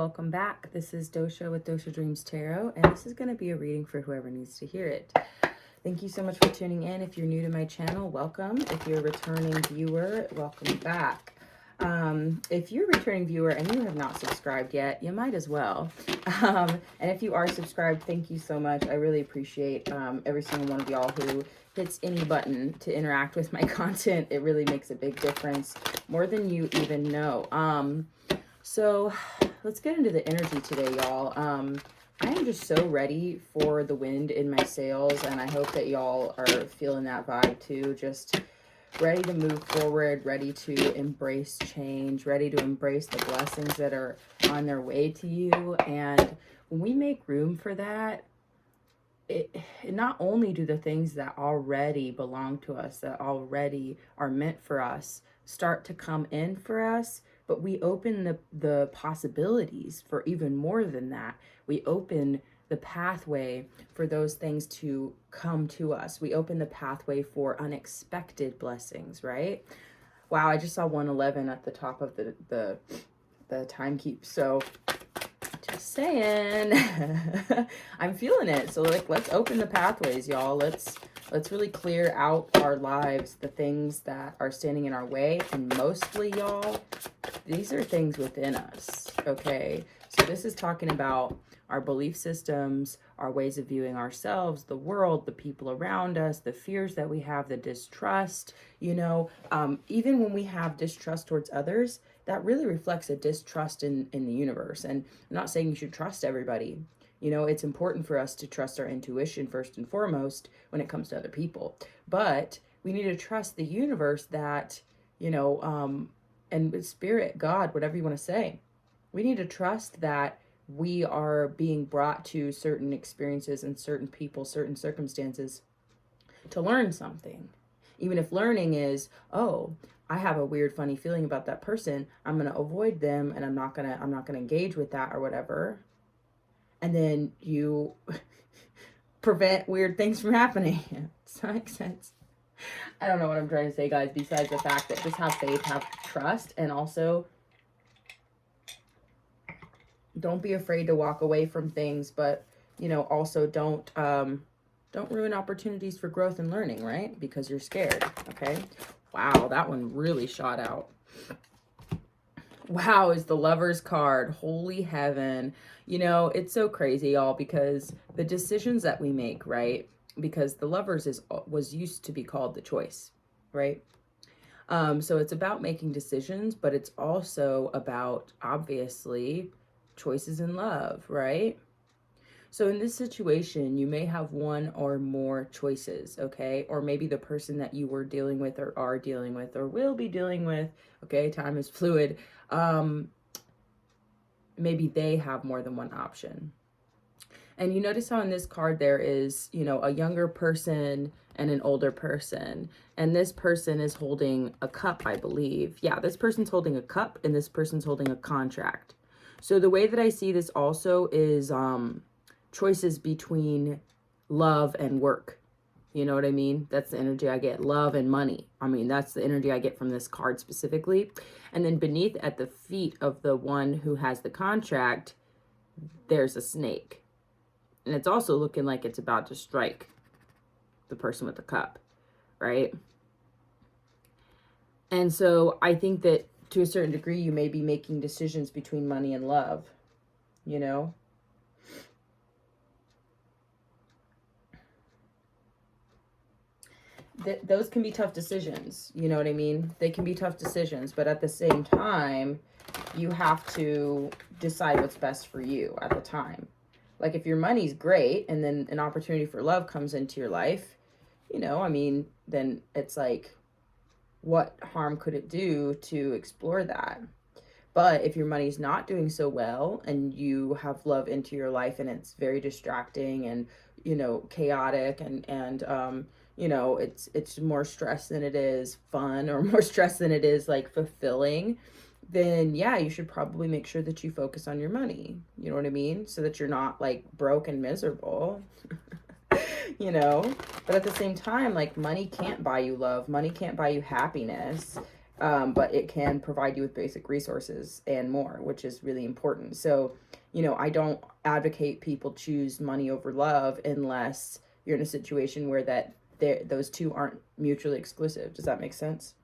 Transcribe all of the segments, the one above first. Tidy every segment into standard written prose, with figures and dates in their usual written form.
welcome back. This is Dosha with DoshaDreamsTarot, and this is going to be a reading for whoever needs to hear it. Thank you so much for tuning in. If you're new to my channel, welcome. If you're a returning viewer, welcome back. If you're a returning viewer and you have not subscribed yet, you might as well. And if you are subscribed, thank you so much. I really appreciate every single one of y'all who hits any button to interact with my content. It really makes a big difference, more than you even know. So let's get into the energy today, y'all. I am just so ready for the wind in my sails, and I hope that y'all are feeling that vibe too. Just ready to move forward, ready to embrace change, ready to embrace the blessings that are on their way to you. And when we make room for that, it not only do the things that already belong to us, that already are meant for us, start to come in for us, but we open the possibilities for even more than that. We open the pathway for those things to come to us. We open the pathway for unexpected blessings, right? Wow, I just saw 111 at the top of the time keep. So just saying, I'm feeling it. So like, let's open the pathways, y'all. Let's really clear out our lives, the things that are standing in our way. And mostly, y'all, these are things within us, okay? So this is talking about our belief systems, our ways of viewing ourselves, the world, the people around us, the fears that we have, the distrust, you know, even when we have distrust towards others, that really reflects a distrust in the universe. And I'm not saying you should trust everybody. You know, it's important for us to trust our intuition first and foremost when it comes to other people. But we need to trust the universe that, you know, and spirit, God, whatever you want to say. We need to trust that we are being brought to certain experiences and certain people, certain circumstances to learn something. Even if learning is, oh, I have a weird, funny feeling about that person, I'm going to avoid them and I'm not going to engage with that or whatever. And then you prevent weird things from happening. Does that make sense? I don't know what I'm trying to say, guys, besides the fact that just have faith, have trust, and also don't be afraid to walk away from things, but, you know, also don't ruin opportunities for growth and learning, right? Because you're scared, okay? Wow, that one really shot out. Wow, is the Lover's card. Holy heaven. You know, it's so crazy, y'all, because the decisions that we make, right? Because the Lovers was used to be called the choice, right? So it's about making decisions, but it's also about, obviously, choices in love, right? So in this situation, you may have one or more choices, okay? Or maybe the person that you were dealing with or are dealing with or will be dealing with, okay, time is fluid, maybe they have more than one option. And you notice how in this card there is, you know, a younger person and an older person. And this person is holding a cup, I believe. Yeah, this person's holding a cup and this person's holding a contract. So the way that I see this also is choices between love and work. You know what I mean? That's the energy I get. Love and money. I mean, that's the energy I get from this card specifically. And then beneath at the feet of the one who has the contract, there's a snake. And it's also looking like it's about to strike the person with the cup, right? And so I think that to a certain degree, you may be making decisions between money and love, you know? Those can be tough decisions, you know what I mean? They can be tough decisions, but at the same time, you have to decide what's best for you at the time. Like if your money's great and then an opportunity for love comes into your life, you know, I mean, then it's like, what harm could it do to explore that? But if your money's not doing so well and you have love into your life and it's very distracting and, you know, chaotic and you know, it's more stress than it is fun, or more stress than it is like fulfilling, then yeah, you should probably make sure that you focus on your money. You know what I mean? So that you're not like broke and miserable, you know? But at the same time, like money can't buy you love. Money can't buy you happiness. but it can provide you with basic resources and more, which is really important. So, you know, I don't advocate people choose money over love unless you're in a situation where those two aren't mutually exclusive. Does that make sense?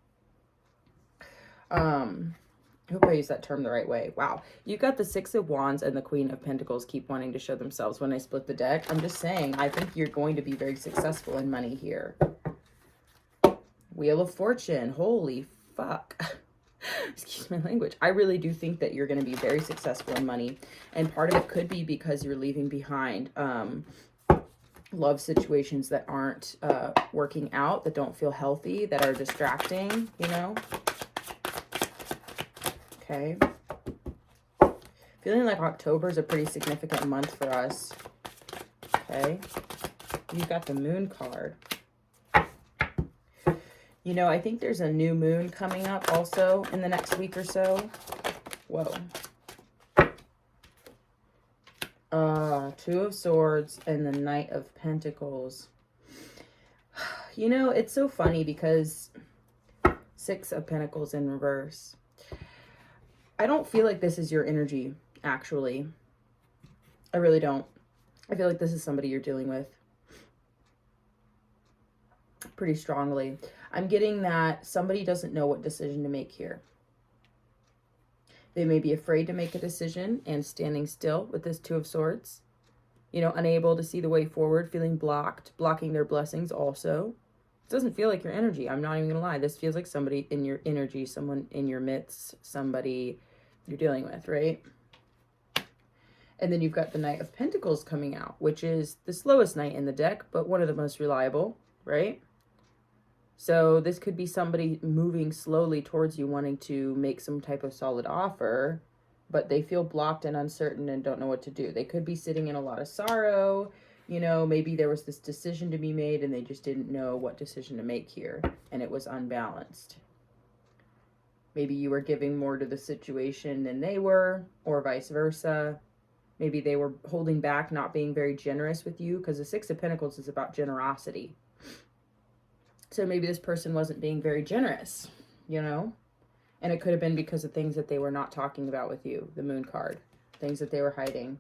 I hope I use that term the right way. Wow. You got the Six of Wands and the Queen of Pentacles keep wanting to show themselves when I split the deck. I'm just saying, I think you're going to be very successful in money here. Wheel of Fortune. Holy fuck. Excuse my language. I really do think that you're going to be very successful in money. And part of it could be because you're leaving behind love situations that aren't working out, that don't feel healthy, that are distracting, you know? Okay. Feeling like October is a pretty significant month for us. Okay. You've got the Moon card. You know, I think there's a new moon coming up also in the next week or so. Whoa. Two of Swords and the Knight of Pentacles. You know, it's so funny because Six of Pentacles in reverse. I don't feel like this is your energy, actually. I really don't. I feel like this is somebody you're dealing with pretty strongly. I'm getting that somebody doesn't know what decision to make here. They may be afraid to make a decision and standing still with this Two of Swords. You know, unable to see the way forward, feeling blocked, blocking their blessings also. It doesn't feel like your energy. I'm not even gonna lie. This feels like somebody in your energy, someone in your midst, somebody you're dealing with, right? And then you've got the Knight of Pentacles coming out, which is the slowest knight in the deck, but one of the most reliable, right? So this could be somebody moving slowly towards you, wanting to make some type of solid offer, but they feel blocked and uncertain and don't know what to do. They could be sitting in a lot of sorrow. You know, maybe there was this decision to be made and they just didn't know what decision to make here, and it was unbalanced. Maybe you were giving more to the situation than they were, or vice versa. Maybe they were holding back, not being very generous with you, because the Six of Pentacles is about generosity. So maybe this person wasn't being very generous, you know? And it could have been because of things that they were not talking about with you, the Moon card, things that they were hiding.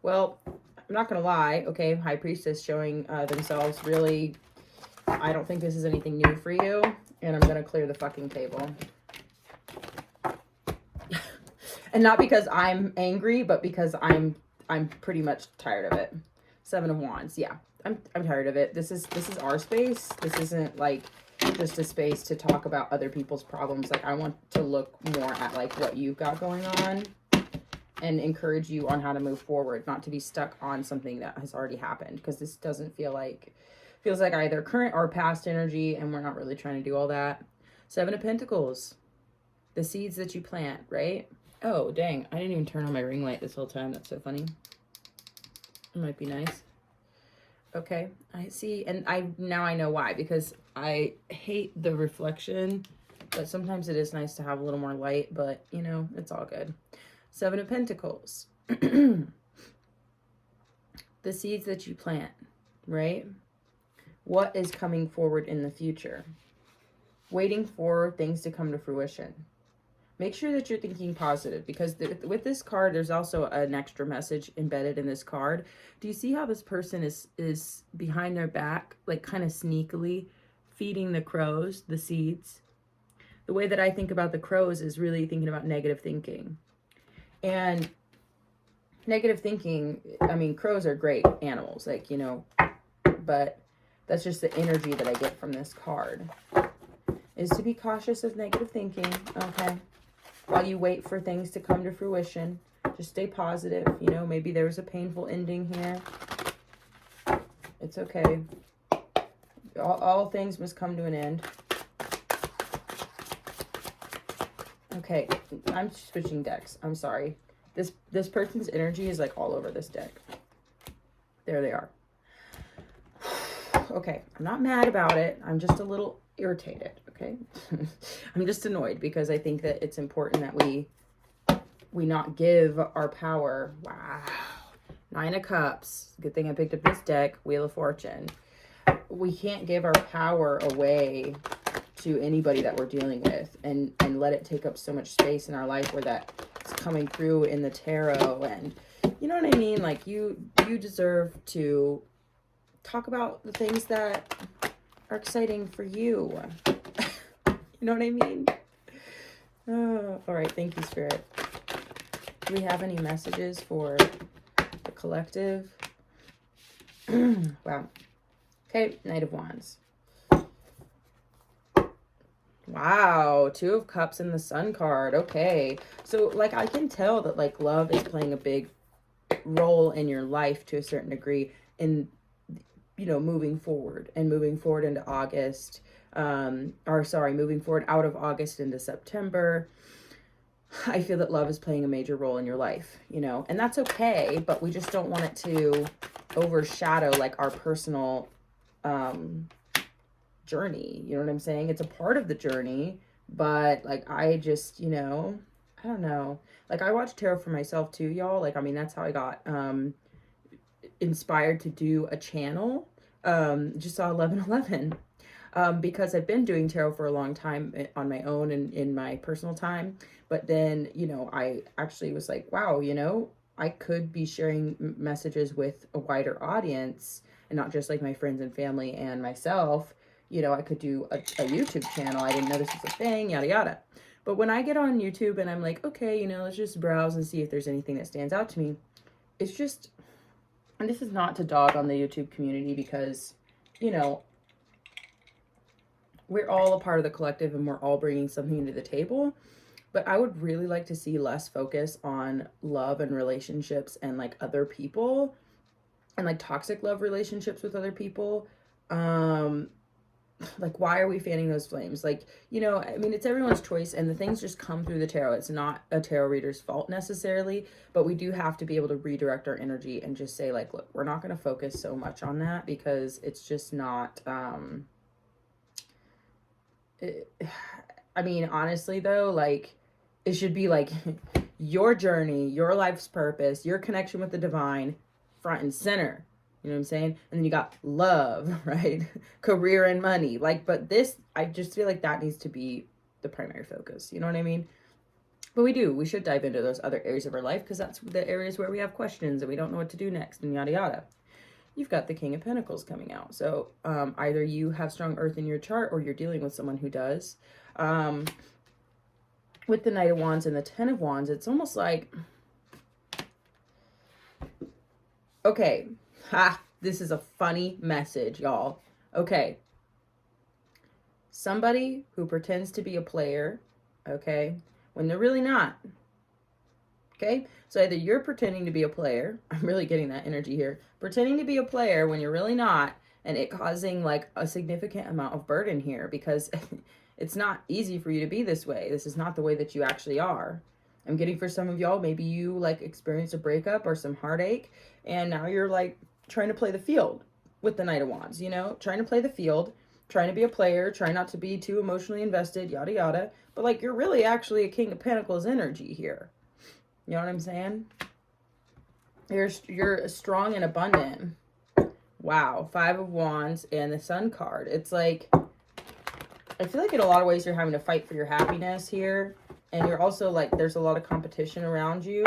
Well, I'm not going to lie, okay? High Priestess showing themselves really, I don't think this is anything new for you. And I'm going to clear the fucking table. And not because I'm angry, but because I'm pretty much tired of it. Seven of Wands. Yeah, I'm tired of it. This is our space. This isn't like just a space to talk about other people's problems. Like, I want to look more at like what you've got going on and encourage you on how to move forward, not to be stuck on something that has already happened, because this doesn't feel like, feels like either current or past energy, and we're not really trying to do all that. Seven of Pentacles, the seeds that you plant, right? Oh, dang, I didn't even turn on my ring light this whole time. That's so funny. It might be nice. Okay, I see, and now I know why, because I hate the reflection, but sometimes it is nice to have a little more light, but, you know, it's all good. Seven of Pentacles. The seeds that you plant, right? What is coming forward in the future? Waiting for things to come to fruition. Make sure that you're thinking positive, because with this card, there's also an extra message embedded in this card. Do you see how this person is behind their back, like kind of sneakily feeding the crows, the seeds? The way that I think about the crows is really thinking about negative thinking. And negative thinking, I mean, crows are great animals, like, you know, but that's just the energy that I get from this card, is to be cautious of negative thinking, okay? While you wait for things to come to fruition, just stay positive. You know, maybe there was a painful ending here. It's okay. All things must come to an end. Okay, I'm switching decks. I'm sorry. This person's energy is like all over this deck. There they are. Okay, I'm not mad about it. I'm just a little irritated, okay? I'm just annoyed because I think that it's important that we not give our power, wow, Nine of Cups. Good thing I picked up this deck. Wheel of Fortune. We can't give our power away to anybody that we're dealing with and let it take up so much space in our life where that's coming through in the tarot. And you know what I mean? Like you deserve to talk about the things that are exciting for you. You know what I mean? Oh, all right. Thank you, Spirit. Do we have any messages for the collective? Wow. Okay, Knight of Wands. Wow, Two of Cups and the Sun card. Okay. So, like, I can tell that, like, love is playing a big role in your life to a certain degree in, you know, moving forward into August. Moving forward out of August into September. I feel that love is playing a major role in your life, you know, and that's okay, but we just don't want it to overshadow, like, our personal journey. You know what I'm saying? It's a part of the journey, but, like, I just, you know, I don't know. Like, I watch tarot for myself too, y'all. Like, I mean, that's how I got inspired to do a channel. Just saw 1111. Because I've been doing tarot for a long time on my own and in my personal time. But then, you know, I actually was like, wow, you know, I could be sharing messages with a wider audience and not just like my friends and family and myself. You know, I could do a YouTube channel. I didn't know this was a thing, yada, yada. But when I get on YouTube and I'm like, okay, you know, let's just browse and see if there's anything that stands out to me. It's just, and this is not to dog on the YouTube community because, you know, we're all a part of the collective and we're all bringing something to the table. But I would really like to see less focus on love and relationships and like other people and like toxic love relationships with other people. Like, why are we fanning those flames? Like, you know, I mean, it's everyone's choice and the things just come through the tarot. It's not a tarot reader's fault necessarily, but we do have to be able to redirect our energy and just say, like, look, we're not going to focus so much on that because it's just not, I mean, honestly though, like, it should be like your journey, your life's purpose, your connection with the divine front and center. You know what I'm saying? And then you got love, right? Career and money. Like, but this, I just feel like that needs to be the primary focus. You know what I mean? But we should dive into those other areas of our life because that's the areas where we have questions and we don't know what to do next and yada, yada. You've got the King of Pentacles coming out. So either you have strong earth in your chart or you're dealing with someone who does. With the Knight of Wands and the Ten of Wands, it's almost like, okay, this is a funny message, y'all. Okay. Somebody who pretends to be a player, okay, when they're really not. Okay? So either you're pretending to be a player, I'm really getting that energy here, pretending to be a player when you're really not, and it causing like a significant amount of burden here because it's not easy for you to be this way. This is not the way that you actually are. I'm getting for some of y'all, maybe you like experienced a breakup or some heartache, and now you're like trying to play the field with the Knight of Wands, you know, trying to play the field, trying to be a player, trying not to be too emotionally invested, yada, yada. But like, you're really actually a King of Pentacles energy here. You know what I'm saying? You're strong and abundant. Wow. Five of Wands and the Sun card. It's like, I feel like in a lot of ways you're having to fight for your happiness here. And you're also like, there's a lot of competition around you.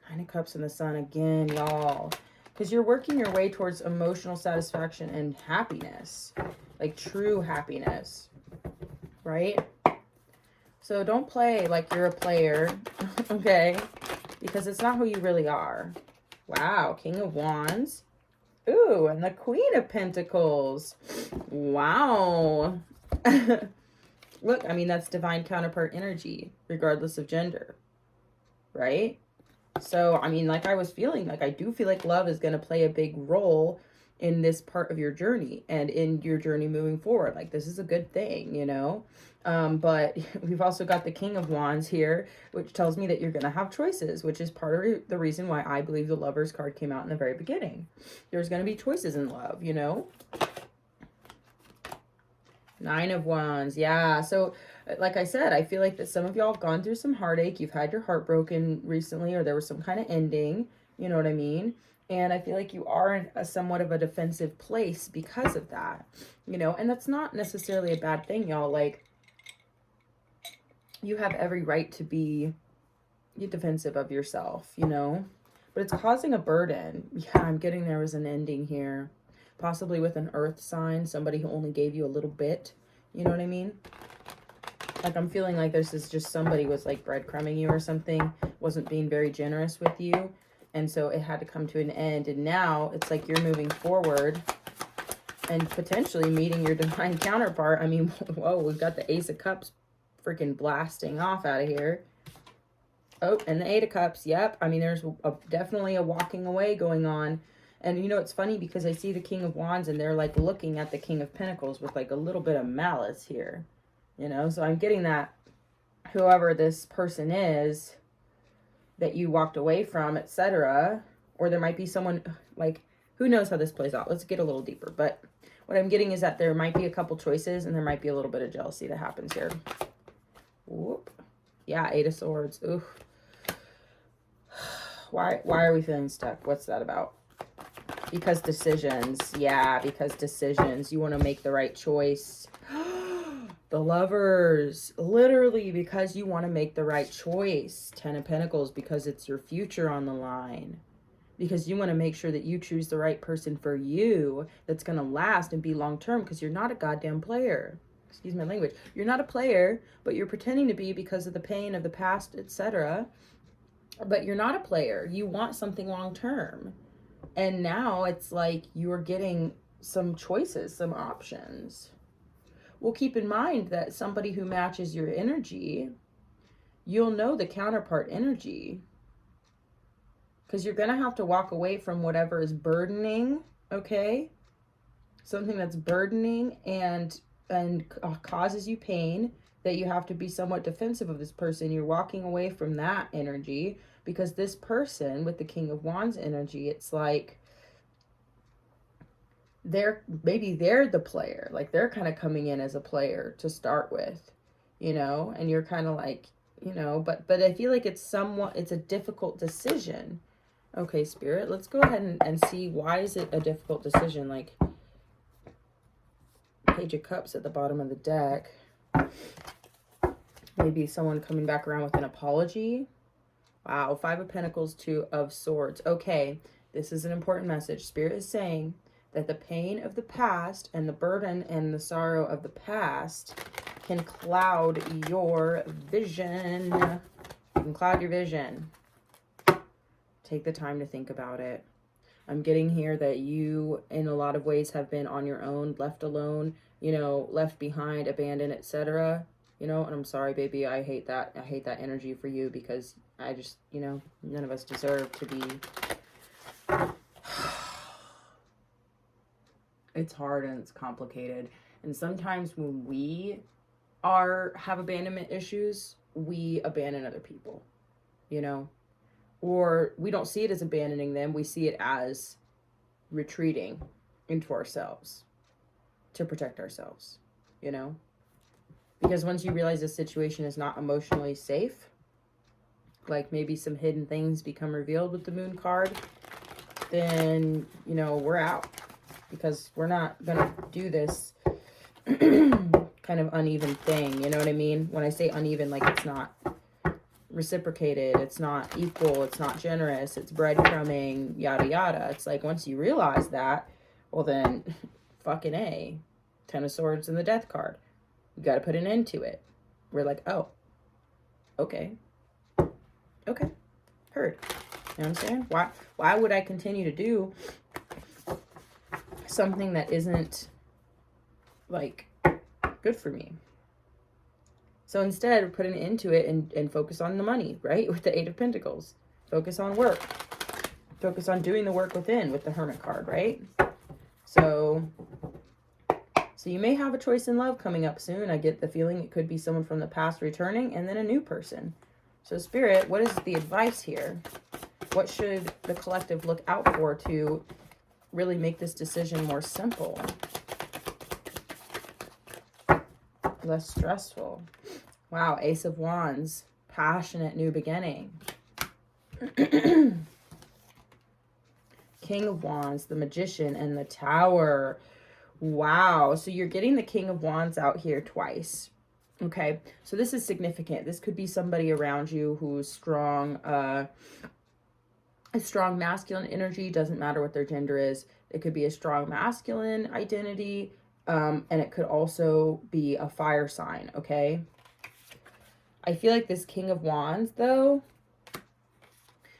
Nine of Cups and the Sun again, y'all. Because you're working your way towards emotional satisfaction and happiness. Like true happiness. Right? So don't play like you're a player. Okay? Because it's not who you really are. Wow. King of Wands. Ooh, and the Queen of Pentacles. Wow. Look, I mean, that's divine counterpart energy, regardless of gender. Right? So, I mean, like I was feeling, like I do feel like love is going to play a big role in this part of your journey and in your journey moving forward. Like, this is a good thing, you know? But we've also got the King of Wands here, which tells me that you're going to have choices, which is part of the reason why I believe the Lovers card came out in the very beginning. There's going to be choices in love, you know? Nine of Wands. Yeah. So, like I said, I feel like that some of y'all have gone through some heartache. You've had your heart broken recently, or there was some kind of ending, You know what I mean? And I feel like you are in a somewhat of a defensive place because of that, you know, and that's not necessarily a bad thing, y'all. Like, you have every right to be defensive of yourself, you know, but it's causing a burden. Yeah, I'm getting there was an ending here, possibly with an earth sign, somebody who only gave you a little bit, you know what I mean? Like, I'm feeling like this is just somebody was like breadcrumbing you or something, wasn't being very generous with you, and so it had to come to an end. And now it's like you're moving forward and potentially meeting your divine counterpart. I mean, whoa, we've got the Ace of Cups freaking blasting off out of here. Oh, and the Eight of Cups. Yep. I mean, there's definitely a walking away going on. And, you know, it's funny because I see the King of Wands and they're like looking at the King of Pentacles with like a little bit of malice here. You know, so I'm getting that whoever this person is that you walked away from, etc. Or there might be someone, like, who knows how this plays out. Let's get a little deeper. But what I'm getting is that there might be a couple choices and there might be a little bit of jealousy that happens here. Whoop. Yeah, Eight of Swords. Ooh. Why are we feeling stuck? What's that about? Because decisions. Yeah, because decisions. You want to make the right choice. The Lovers. Literally because you want to make the right choice. Ten of Pentacles, because it's your future on the line. Because you want to make sure that you choose the right person for you that's going to last and be long-term, because you're not a goddamn player. Excuse my language. You're not a player, but you're pretending to be because of the pain of the past, etc. But you're not a player. You want something long-term. And now it's like you're getting some choices, some options. Well, keep in mind that somebody who matches your energy, you'll know the counterpart energy. Because you're going to have to walk away from whatever is burdening, okay? Something that's burdening and causes you pain, that you have to be somewhat defensive of this person. You're walking away from that energy because this person with the King of Wands energy, it's like maybe they're the player. Like, they're kind of coming in as a player to start with, you know, and you're kind of like, you know, but I feel like it's a difficult decision. Okay, Spirit, let's go ahead and see, why is it a difficult decision? Like, Page of Cups at the bottom of the deck. Maybe someone coming back around with an apology. Wow, Five of Pentacles, Two of Swords. Okay, this is an important message. Spirit is saying that the pain of the past and the burden and the sorrow of the past can cloud your vision. You can cloud your vision. Take the time to think about it. I'm getting here that you, in a lot of ways, have been on your own, left alone, you know, left behind, abandoned, etc. You know, and I'm sorry, baby. I hate that. I hate that energy for you, because I just, you know, none of us deserve to be. It's hard and it's complicated. And sometimes when we have abandonment issues, we abandon other people, you know, or we don't see it as abandoning them. We see it as retreating into ourselves to protect ourselves, you know, because once you realize the situation is not emotionally safe, like maybe some hidden things become revealed with the Moon card, then, you know, we're out, because we're not going to do this kind of uneven thing. You know what I mean? When I say uneven, like, it's not reciprocated, it's not equal, it's not generous, it's breadcrumbing, yada yada. It's like, once you realize that, well then, fucking A. Ten of Swords and the Death card. You got to put an end to it. We're like, oh, okay, heard. You know what I'm saying? Why would I continue to do something that isn't, like, good for me? So instead, put an end to it and focus on the money, right? With the Eight of Pentacles. Focus on work. Focus on doing the work within with the Hermit card, right? So you may have a choice in love coming up soon. I get the feeling it could be someone from the past returning, and then a new person. So Spirit, what is the advice here? What should the collective look out for to really make this decision more simple? Less stressful. Wow, Ace of Wands. Passionate new beginning. King of Wands, the Magician, and the Tower. Wow. So you're getting the King of Wands out here twice. Okay. So this is significant. This could be somebody around you who's strong, a strong masculine energy. Doesn't matter what their gender is. It could be a strong masculine identity. And it could also be a fire sign. Okay. I feel like this King of Wands, though,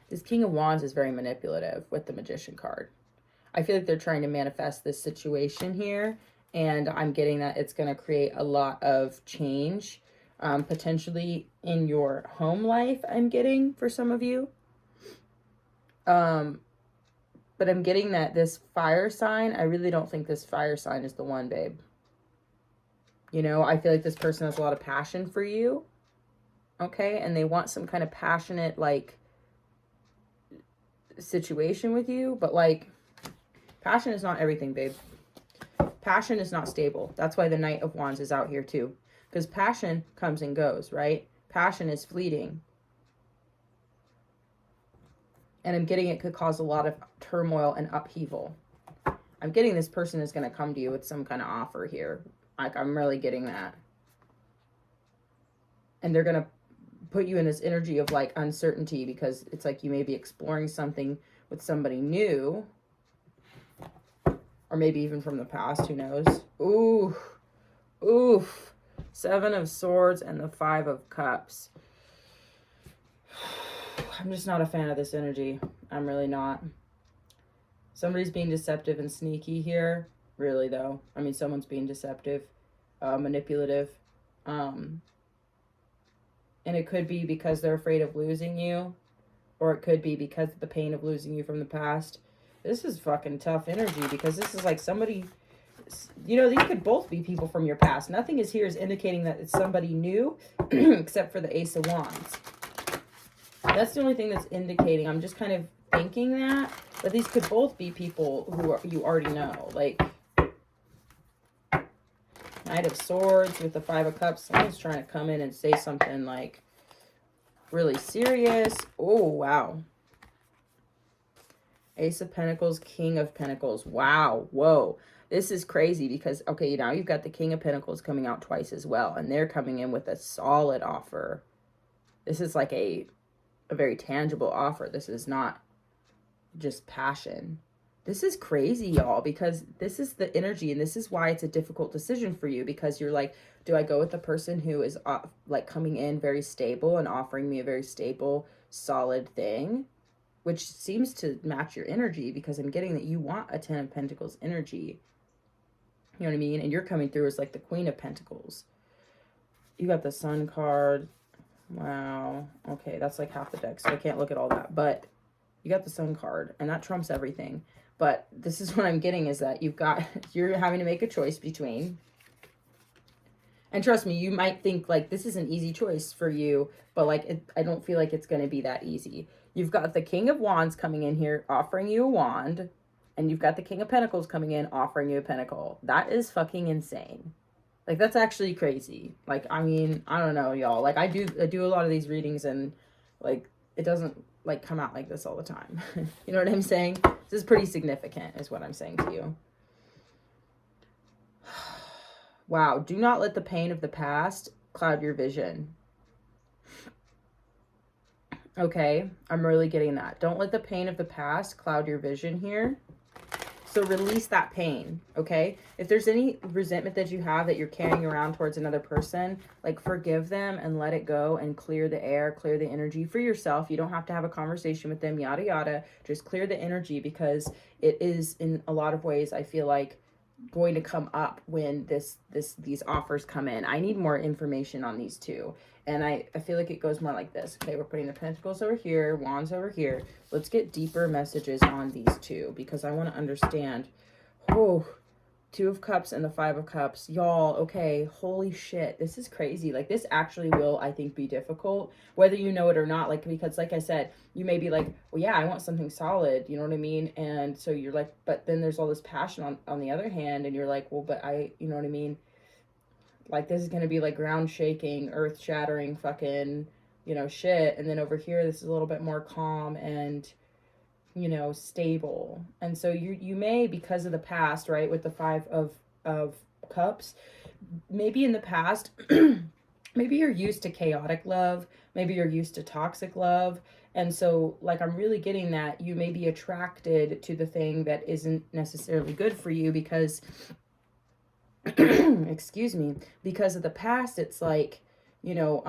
this King of Wands is very manipulative with the Magician card. I feel like they're trying to manifest this situation here, and I'm getting that it's going to create a lot of change, potentially in your home life, I'm getting, for some of you. But I'm getting that this fire sign, I really don't think this fire sign is the one, babe. You know, I feel like this person has a lot of passion for you, okay? And they want some kind of passionate, like, situation with you, but, like, passion is not everything, babe. Passion is not stable. That's why the Knight of Wands is out here too. Because passion comes and goes, right? Passion is fleeting. And I'm getting it could cause a lot of turmoil and upheaval. I'm getting this person is going to come to you with some kind of offer here. Like, I'm really getting that. And they're going to put you in this energy of, like, uncertainty, because it's like you may be exploring something with somebody new. Or maybe even from the past, who knows? Ooh. Oof. 7 of Swords and the 5 of Cups. I'm just not a fan of this energy. I'm really not. Somebody's being deceptive and sneaky here. Really, though. I mean, someone's being deceptive, manipulative. And it could be because they're afraid of losing you. Or it could be because of the pain of losing you from the past. This is fucking tough energy, because this is like somebody, you know, these could both be people from your past. Nothing is here is indicating that it's somebody new, except for the Ace of Wands. That's the only thing that's indicating. I'm just kind of thinking that, but these could both be people who are, you already know. Like, Knight of Swords with the 5 of Cups. Someone's trying to come in and say something, like, really serious. Oh, wow. Ace of Pentacles, King of Pentacles. Wow. Whoa. This is crazy because, okay, now you've got the King of Pentacles coming out twice as well. And they're coming in with a solid offer. This is like a very tangible offer. This is not just passion. This is crazy, y'all, because this is the energy. And this is why it's a difficult decision for you. Because you're like, do I go with the person who is like coming in very stable and offering me a very stable, solid thing? Which seems to match your energy, because I'm getting that you want a 10 of Pentacles energy. You know what I mean? And you're coming through as like the Queen of Pentacles. You got the Sun card. Wow. Okay, that's like half the deck, so I can't look at all that. But you got the Sun card, and that trumps everything. But this is what I'm getting, is that you're having to make a choice between. And trust me, you might think like this is an easy choice for you, but like I don't feel like it's going to be that easy. You've got the King of Wands coming in here offering you a wand, and you've got the King of Pentacles coming in offering you a pentacle. That is fucking insane. Like, that's actually crazy. Like, I mean, I don't know, y'all. Like, I do a lot of these readings, and like it doesn't like come out like this all the time. You know what I'm saying? This is pretty significant, is what I'm saying to you. Wow, do not let the pain of the past cloud your vision. Okay, I'm really getting that. Don't let the pain of the past cloud your vision here. So release that pain, okay? If there's any resentment that you have that you're carrying around towards another person, like, forgive them and let it go and clear the air, clear the energy for yourself. You don't have to have a conversation with them, yada, yada. Just clear the energy, because it is, in a lot of ways, I feel like, going to come up when these offers come in. I need more information on these two. And I feel like it goes more like this. Okay, we're putting the Pentacles over here, Wands over here. Let's get deeper messages on these two, because I want to understand. Oh, 2 of Cups and the 5 of Cups. Y'all, okay, holy shit. This is crazy. Like, this actually will, I think, be difficult, whether you know it or not. Like, because like I said, you may be like, well, yeah, I want something solid. You know what I mean? And so you're like, but then there's all this passion on the other hand. And you're like, well, but you know what I mean? Like, this is going to be like ground shaking, earth shattering fucking, you know, shit. And then over here, this is a little bit more calm and you know, stable. And so you may, because of the past, right, with the Five of Cups, maybe in the past, maybe you're used to chaotic love, maybe you're used to toxic love. And so, like, I'm really getting that you may be attracted to the thing that isn't necessarily good for you because, excuse me, because of the past. It's like, you know,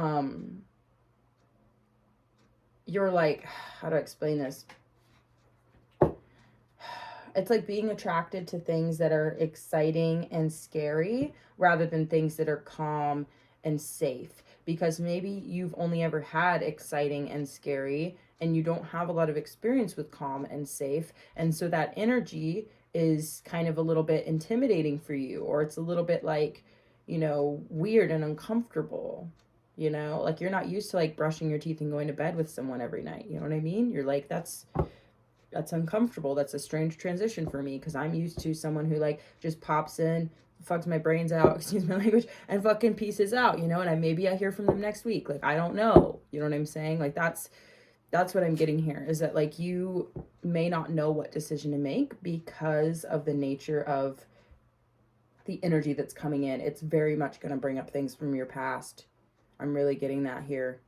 you're like, how do I explain this? It's like being attracted to things that are exciting and scary rather than things that are calm and safe. Because maybe you've only ever had exciting and scary and you don't have a lot of experience with calm and safe. And so that energy is kind of a little bit intimidating for you, or it's a little bit like, you know, weird and uncomfortable. You know, like you're not used to like brushing your teeth and going to bed with someone every night. You know what I mean? You're like, that's uncomfortable. That's a strange transition for me because I'm used to someone who like just pops in, fucks my brains out, excuse my language, and fucking pieces out, you know, and maybe I hear from them next week. Like, I don't know. You know what I'm saying? Like, that's what I'm getting here, is that like you may not know what decision to make because of the nature of the energy that's coming in. It's very much going to bring up things from your past. I'm really getting that here.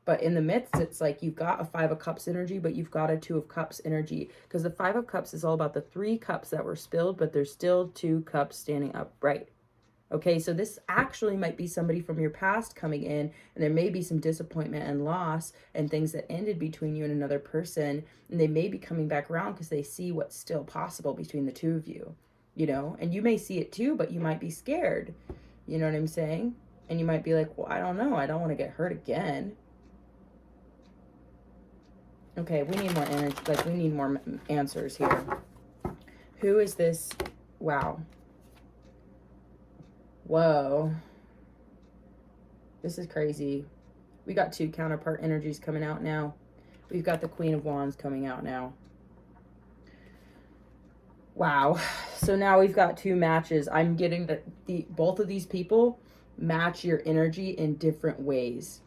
But in the midst, it's like you've got a Five of Cups energy, but you've got a Two of Cups energy. Because the Five of Cups is all about the 3 cups that were spilled, but there's still 2 cups standing upright. Okay, so this actually might be somebody from your past coming in, and there may be some disappointment and loss and things that ended between you and another person. And they may be coming back around because they see what's still possible between the two of you, you know? And you may see it too, but you might be scared. You know what I'm saying? And you might be like, well, I don't know. I don't want to get hurt again. Okay, we need more energy, like we need more answers here. Who is this? Wow. Whoa. This is crazy. We got 2 counterpart energies coming out now. We've got the Queen of Wands coming out now. Wow. So now we've got 2 matches. I'm getting that both of these people match your energy in different ways.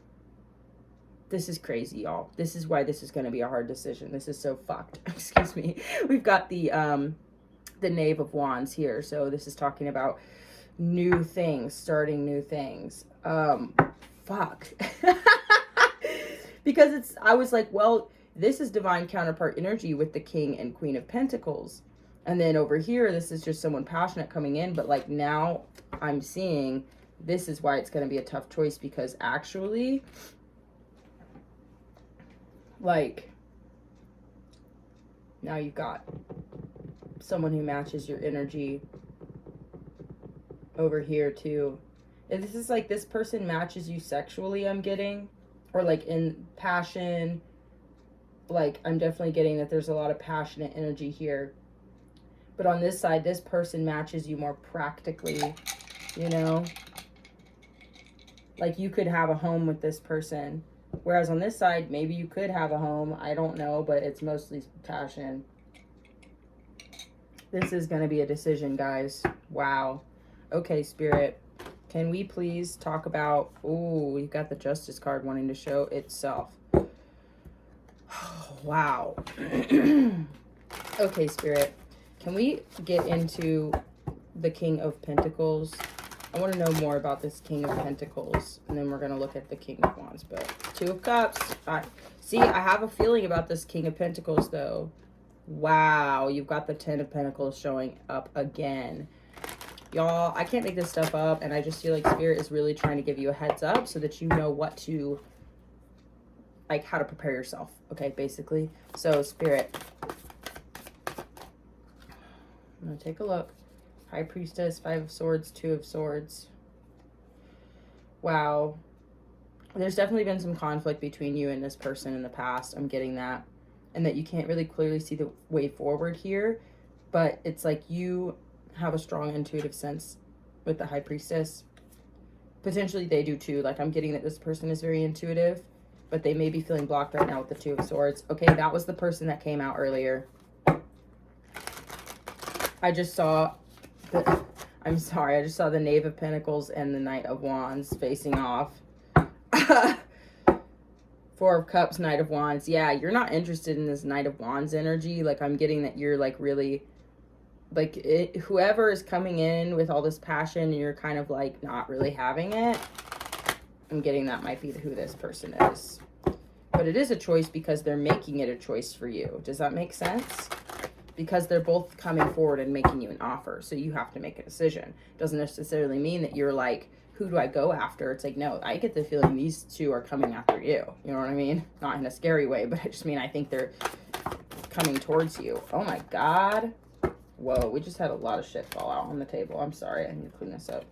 This is crazy, y'all. This is why this is going to be a hard decision. This is so fucked. Excuse me. We've got the Knave of Wands here. So this is talking about new things, starting new things. Fuck. Because I was like, well, this is divine counterpart energy with the King and Queen of Pentacles. And then over here, this is just someone passionate coming in. But like now I'm seeing this is why it's going to be a tough choice, because actually, like, now you've got someone who matches your energy over here too. And this is like, this person matches you sexually, I'm getting, or like in passion. Like, I'm definitely getting that there's a lot of passionate energy here. But on this side, this person matches you more practically, you know? Like, you could have a home with this person. Whereas on this side, maybe you could have a home. I don't know, but it's mostly passion. This is going to be a decision, guys. Wow. Okay, Spirit. Can we please talk about... Ooh, we've got the Justice card wanting to show itself. Wow. Okay, Spirit. Can we get into the King of Pentacles? I want to know more about this King of Pentacles, and then we're going to look at the King of Wands. But 2 of Cups. See, I have a feeling about this King of Pentacles, though. Wow, you've got the 10 of Pentacles showing up again. Y'all, I can't make this stuff up, and I just feel like Spirit is really trying to give you a heads up so that you know what to, like, how to prepare yourself, okay, basically. So, Spirit, I'm going to take a look. High Priestess, 5 of Swords, 2 of Swords. Wow. There's definitely been some conflict between you and this person in the past. I'm getting that. And that you can't really clearly see the way forward here. But it's like you have a strong intuitive sense with the High Priestess. Potentially they do too. Like, I'm getting that this person is very intuitive. But they may be feeling blocked right now with the 2 of Swords. Okay, that was the person that came out earlier. I just saw... I'm sorry, I just saw the Knave of Pentacles and the Knight of Wands facing off. Four of Cups, Knight of Wands. Yeah, you're not interested in this Knight of Wands energy. Like, I'm getting that you're, like, really, like, whoever is coming in with all this passion and you're kind of, like, not really having it, I'm getting that might be who this person is. But it is a choice because they're making it a choice for you. Does that make sense? Because they're both coming forward and making you an offer. So you have to make a decision. Doesn't necessarily mean that you're like, who do I go after? It's like, no, I get the feeling these two are coming after you. You know what I mean? Not in a scary way, but I just mean I think they're coming towards you. Oh my God. Whoa, we just had a lot of shit fall out on the table. I'm sorry, I need to clean this up.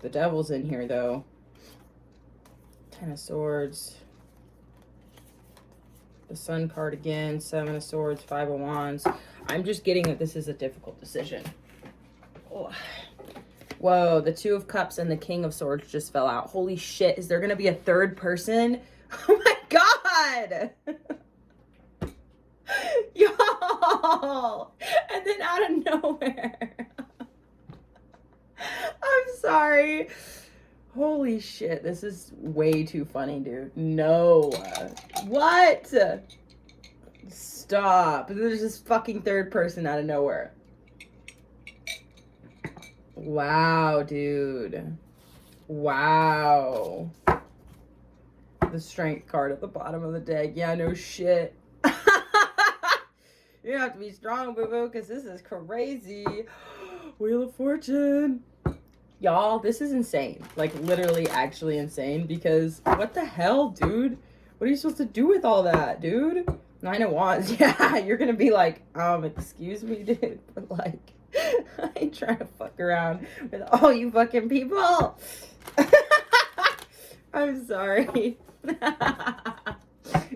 The Devil's in here though. Ten of Swords. The Sun card again. Seven of Swords, Five of Wands. I'm just getting that this is a difficult decision. Oh. Whoa, the Two of Cups and the King of Swords just fell out. Holy shit, is there going to be a third person? Oh my God! Y'all! And then out of nowhere. I'm sorry. Holy shit, this is way too funny, dude. No. What? Stop. There's this fucking third person out of nowhere. Wow, dude. Wow. The Strength card at the bottom of the deck. Yeah, no shit. You have to be strong, boo-boo, because this is crazy. Wheel of Fortune. Y'all, this is insane. Like, literally, actually insane, because what the hell, dude? What are you supposed to do with all that, dude? Nine of Wands. Yeah, you're gonna be like, excuse me, dude, but like, I ain't trying to fuck around with all you fucking people. I'm sorry.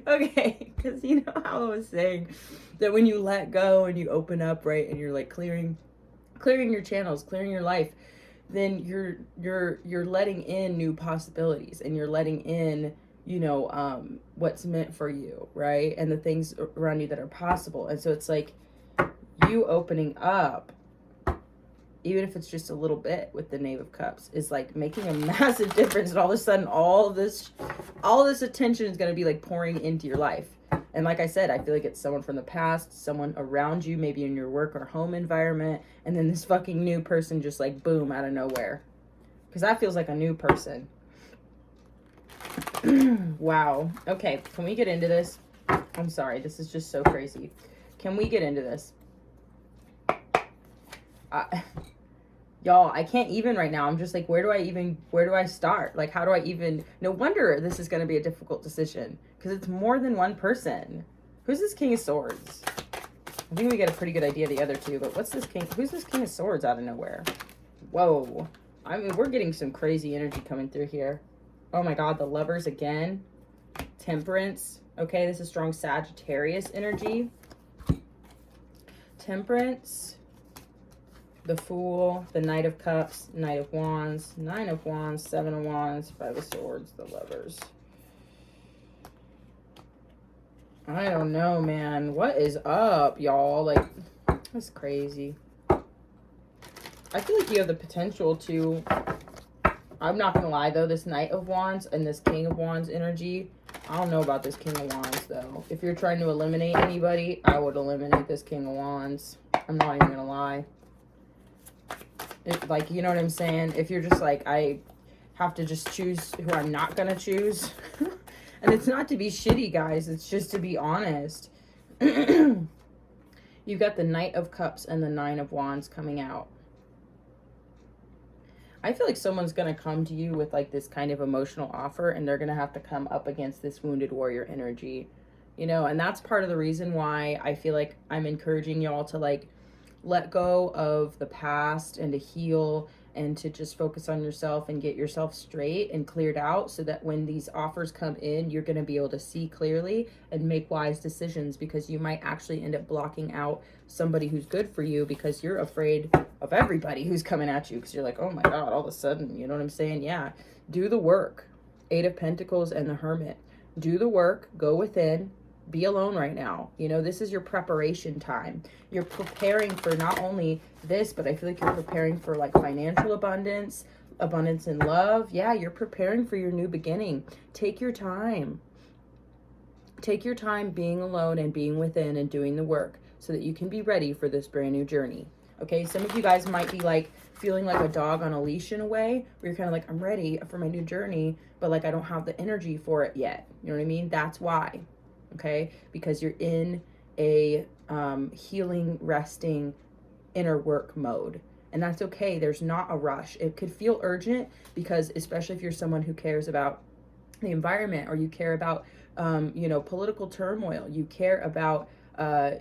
Okay, because you know how I was saying that when you let go and you open up, right, and you're like clearing your channels, clearing your life, then you're letting in new possibilities, and you're letting in, you know, what's meant for you, right, and the things around you that are possible. And so it's like you opening up, even if it's just a little bit with the Knave of Cups, is like making a massive difference. And all of a sudden, all this attention is going to be like pouring into your life. And like I said, I feel like it's someone from the past, someone around you, maybe in your work or home environment. And then this fucking new person just like, boom, out of nowhere. Because that feels like a new person. Wow. Okay, can we get into this? I'm sorry, this is just so crazy. Can we get into this? Y'all, I can't even right now. I'm just like, where do I start? Like, how do I even, no wonder this is going to be a difficult decision, because it's more than one person. Who's this King of Swords? I think we get a pretty good idea of the other two, but who's this King of Swords out of nowhere? Whoa. I mean, we're getting some crazy energy coming through here. Oh my God, the Lovers again. Temperance. Okay, this is strong Sagittarius energy. Temperance. The Fool, the Knight of Cups, Knight of Wands, Nine of Wands, Seven of Wands, Five of Swords, the Lovers. I don't know, man. What is up, y'all? Like, that's crazy. I feel like you have the potential to... I'm not gonna lie, though. This Knight of Wands and this King of Wands energy, I don't know about this King of Wands, though. If you're trying to eliminate anybody, I would eliminate this King of Wands. I'm not even gonna lie. Like, you know what I'm saying? If you're just like, I have to just choose who I'm not gonna choose. And it's not to be shitty, guys. It's just to be honest. You've got the Knight of Cups and the Nine of Wands coming out. I feel like someone's gonna come to you with like this kind of emotional offer, and they're gonna have to come up against this wounded warrior energy. You know, and that's part of the reason why I feel like I'm encouraging y'all to like let go of the past and to heal and to just focus on yourself and get yourself straight and cleared out, so that when these offers come in, you're going to be able to see clearly and make wise decisions, because you might actually end up blocking out somebody who's good for you because you're afraid of everybody who's coming at you, because you're like, oh my God, all of a sudden, you know what I'm saying? Yeah, do the work. Eight of Pentacles and the Hermit. Do the work, go within. Be alone right now. You know, this is your preparation time. You're preparing for not only this, but I feel like you're preparing for like financial abundance, abundance in love. Yeah, you're preparing for your new beginning. Take your time. Take your time being alone and being within and doing the work so that you can be ready for this brand new journey. Okay, some of you guys might be like feeling like a dog on a leash in a way, where you're kind of like, I'm ready for my new journey, but like I don't have the energy for it yet. You know what I mean? That's why. Okay, because you're in a healing, resting, inner work mode. And that's okay. There's not a rush. It could feel urgent because, especially if you're someone who cares about the environment, or you care about you know, political turmoil, you care about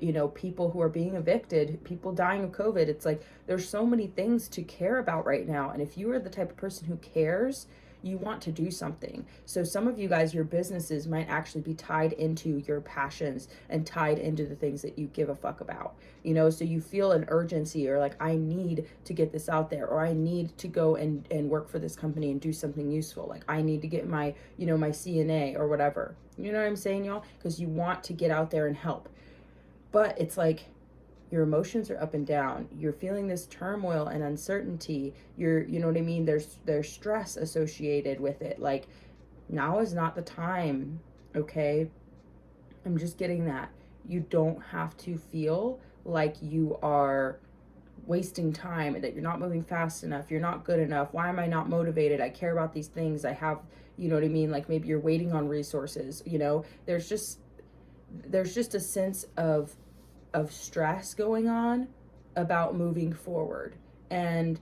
you know, people who are being evicted, people dying of COVID. It's like there's so many things to care about right now. And if you are the type of person who cares, you want to do something. So some of you guys, your businesses might actually be tied into your passions and tied into the things that you give a fuck about, you know. So you feel an urgency, or like, I need to get this out there, or I need to go and work for this company and do something useful. Like, I need to get my, you know, my CNA or whatever. You know what I'm saying, y'all? Because you want to get out there and help. But it's like your emotions are up and down. You're feeling this turmoil and uncertainty. You know what I mean? There's stress associated with it. Like, now is not the time, okay? I'm just getting that. You don't have to feel like you are wasting time, that you're not moving fast enough, you're not good enough. Why am I not motivated? I care about these things. I have, you know what I mean? Like, maybe you're waiting on resources, you know? There's just a sense of stress going on about moving forward. And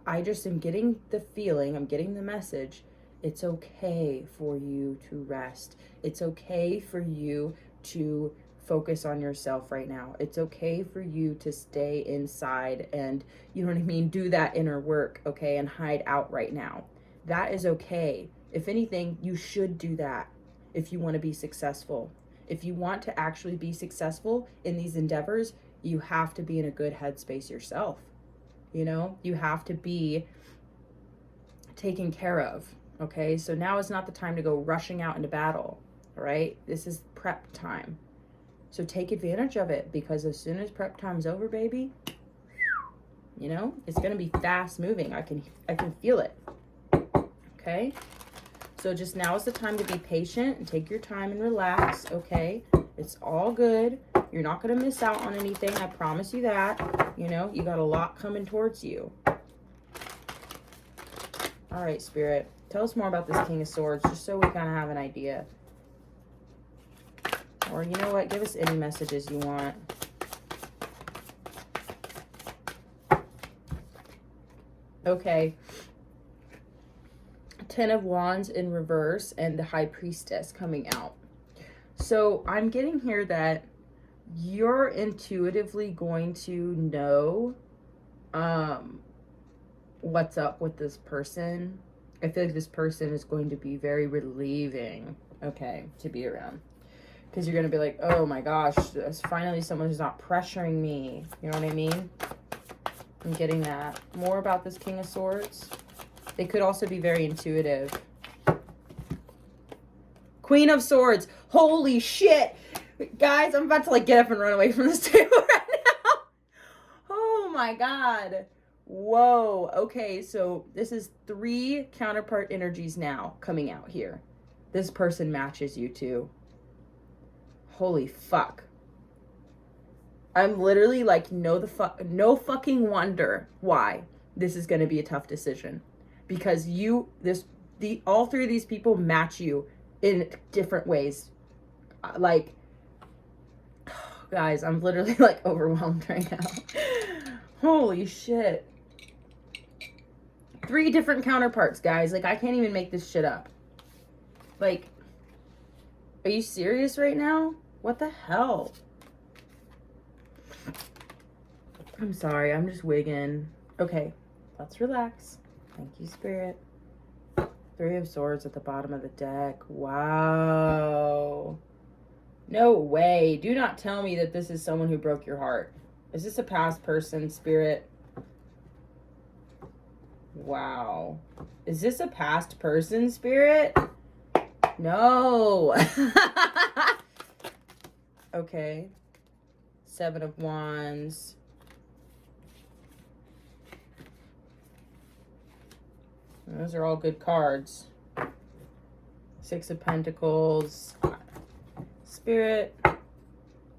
I just am getting the feeling, I'm getting the message, it's okay for you to rest. It's okay for you to focus on yourself right now. It's okay for you to stay inside and, you know what I mean, do that inner work, okay, and hide out right now. That is okay. If anything, you should do that if you want to be successful. If you want to actually be successful in these endeavors, you have to be in a good headspace yourself. You know, you have to be taken care of. Okay, so now is not the time to go rushing out into battle. All right, this is prep time. So take advantage of it, because as soon as prep time's over, baby, you know, it's going to be fast moving. I can feel it. Okay. So just now is the time to be patient and take your time and relax, okay? It's all good. You're not going to miss out on anything. I promise you that. You know, you got a lot coming towards you. All right, Spirit. Tell us more about this King of Swords, just so we kind of have an idea. Or you know what? Give us any messages you want. Okay. 10 of Wands in reverse and the High Priestess coming out. So I'm getting here that you're intuitively going to know what's up with this person. I feel like this person is going to be very relieving, okay, to be around. Because you're going to be like, oh my gosh, there's finally someone who's not pressuring me. You know what I mean? I'm getting that. More about this King of Swords. They could also be very intuitive. Queen of Swords. Holy shit. Guys, I'm about to like get up and run away from this table right now. Oh my God. Whoa. Okay, so this is 3 counterpart energies now coming out here. This person matches you too. Holy fuck. I'm literally like, no fucking wonder why this is going to be a tough decision. Because all 3 of these people match you in different ways. Like, guys, I'm literally like overwhelmed right now. Holy shit. 3 different counterparts, guys. Like, I can't even make this shit up. Like, are you serious right now? What the hell? I'm sorry, I'm just wigging. Okay, let's relax. Thank you, Spirit. 3 of Swords at the bottom of the deck. Wow. No way. Do not tell me that this is someone who broke your heart. Is this a past person, Spirit? Wow. Is this a past person, Spirit? No. Okay. 7 of Wands. Those are all good cards. 6 of Pentacles. Spirit.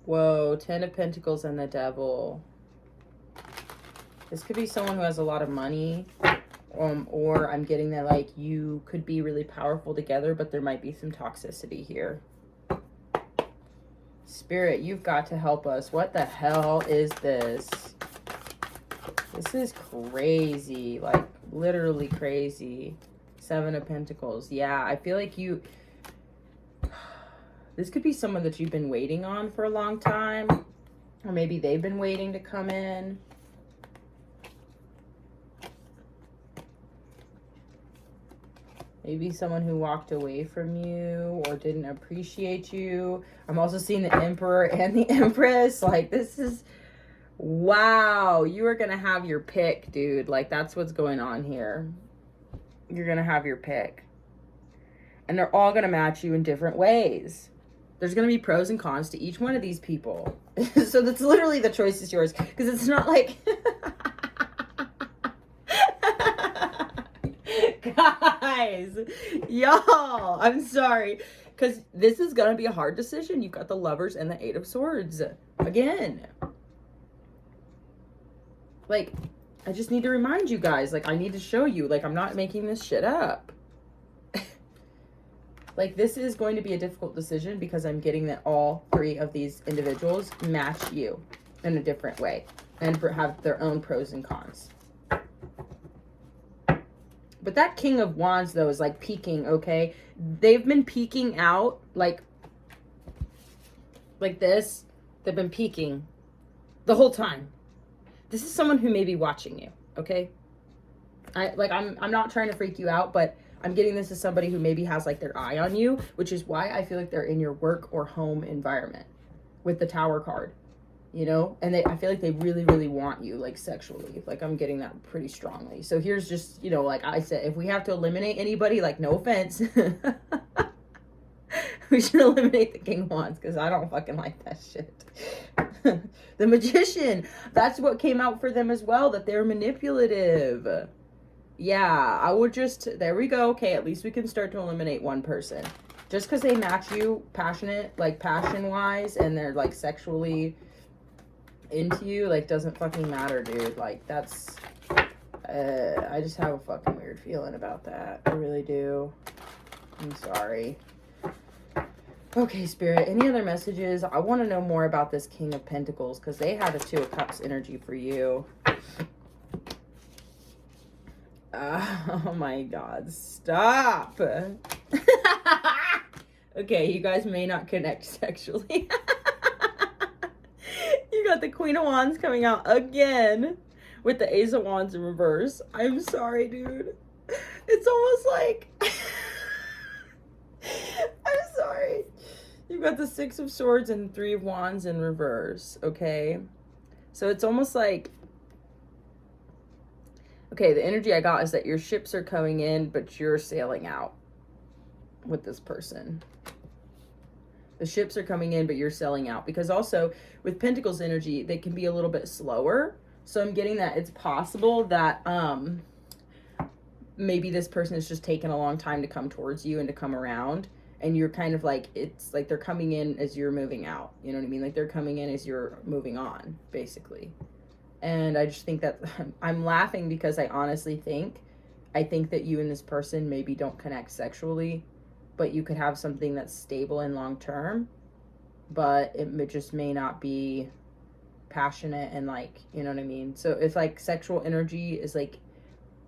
Whoa, 10 of Pentacles and the Devil. This could be someone who has a lot of money. Or I'm getting that, like, you could be really powerful together, but there might be some toxicity here. Spirit, you've got to help us. What the hell is this? This is crazy. Like, literally crazy. 7 of Pentacles. Yeah, I feel like you... This could be someone that you've been waiting on for a long time. Or maybe they've been waiting to come in. Maybe someone who walked away from you or didn't appreciate you. I'm also seeing the Emperor and the Empress. Like, this is... Wow. You are going to have your pick, dude. Like, that's what's going on here. You're going to have your pick. And they're all going to match you in different ways. There's going to be pros and cons to each one of these people. So that's literally the choice is yours. Because it's not like... Guys, y'all, I'm sorry. Because this is going to be a hard decision. You've got the Lovers and the 8 of Swords. Again. Like, I just need to remind you guys. Like, I need to show you. Like, I'm not making this shit up. Like, this is going to be a difficult decision because I'm getting that all 3 of these individuals match you in a different way and have their own pros and cons. But that King of Wands, though, is like peeking, okay? They've been peeking out like this. They've been peeking the whole time. This is someone who may be watching you, okay? I'm not trying to freak you out, but I'm getting this as somebody who maybe has like their eye on you, which is why I feel like they're in your work or home environment with the Tower card, you know? And I feel like they really, really want you, like, sexually. Like, I'm getting that pretty strongly. So here's just, you know, like I said, if we have to eliminate anybody, like, no offense, we should eliminate the King of Wands because I don't fucking like that shit. The Magician, that's what came out for them as well, that they're manipulative. Yeah, I would just, there we go. Okay, at least we can start to eliminate one person. Just because they match you passionate, like passion-wise, and they're like sexually into you, like, doesn't fucking matter, dude. Like, that's, I just have a fucking weird feeling about that. I really do. I'm sorry. Okay, Spirit, any other messages? I want to know more about this King of Pentacles because they had a 2 of Cups energy for you. Oh my God, stop. Okay, you guys may not connect sexually. You got the Queen of Wands coming out again with the Ace of Wands in reverse. I'm sorry, dude. It's almost like... I'm sorry. You've got the 6 of Swords and 3 of Wands in reverse, okay? So it's almost like... Okay, the energy I got is that your ships are coming in, but you're sailing out with this person. The ships are coming in, but you're sailing out. Because also, with Pentacles energy, they can be a little bit slower. So I'm getting that it's possible that maybe this person is just taking a long time to come towards you and to come around. And you're kind of like, it's like they're coming in as you're moving out. You know what I mean? Like they're coming in as you're moving on, basically. And I just think that I'm laughing because I honestly think that you and this person maybe don't connect sexually, but you could have something that's stable and long term, but it just may not be passionate and like, you know what I mean? So if like sexual energy is like,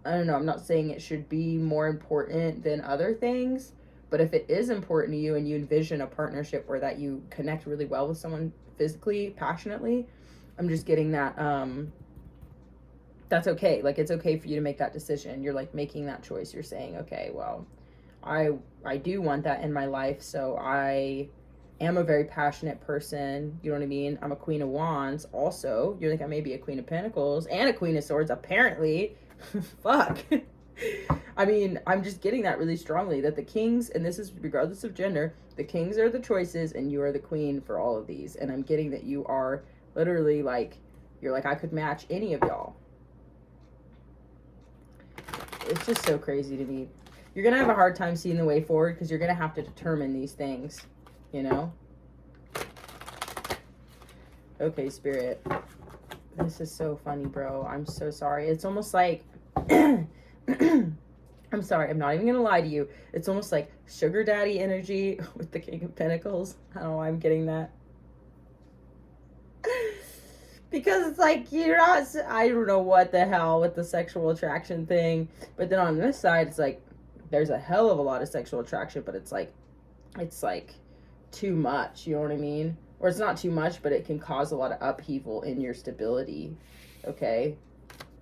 I don't know, I'm not saying it should be more important than other things, but if it is important to you and you envision a partnership where that you connect really well with someone physically, passionately, I'm just getting that, that's okay. Like, it's okay for you to make that decision. You're like making that choice. You're saying, okay, well, I do want that in my life. So I am a very passionate person. You know what I mean? I'm a Queen of Wands. Also, you're like, I may be a Queen of Pentacles and a Queen of Swords, apparently. Fuck. I mean, I'm just getting that really strongly that the kings, and this is regardless of gender, the kings are the choices and you are the queen for all of these. And I'm getting that you are literally like, you're like, I could match any of y'all. It's just so crazy to me. You're going to have a hard time seeing the way forward because you're going to have to determine these things, you know? Okay, Spirit. This is so funny, bro. I'm so sorry. It's almost like... I'm sorry. I'm not even going to lie to you. It's almost like sugar daddy energy with the King of Pentacles. I don't know why I'm getting that. Because it's like, you're not... I don't know what the hell with the sexual attraction thing. But then on this side, it's like, there's a hell of a lot of sexual attraction, but it's like too much. You know what I mean? Or it's not too much, but it can cause a lot of upheaval in your stability. Okay?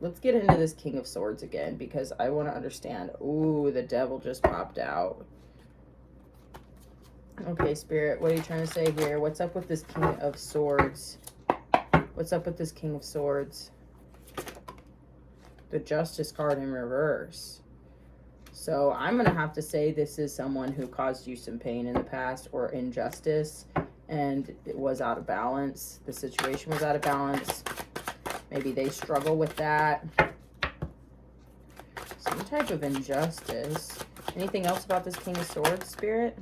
Let's get into this King of Swords again, because I want to understand. Ooh, the Devil just popped out. Okay, Spirit, what are you trying to say here? What's up with this King of Swords? What's up with this King of Swords? The Justice card in reverse. So I'm going to have to say this is someone who caused you some pain in the past or injustice, and it was out of balance. The situation was out of balance. Maybe they struggle with that. Some type of injustice. Anything else about this King of Swords, Spirit?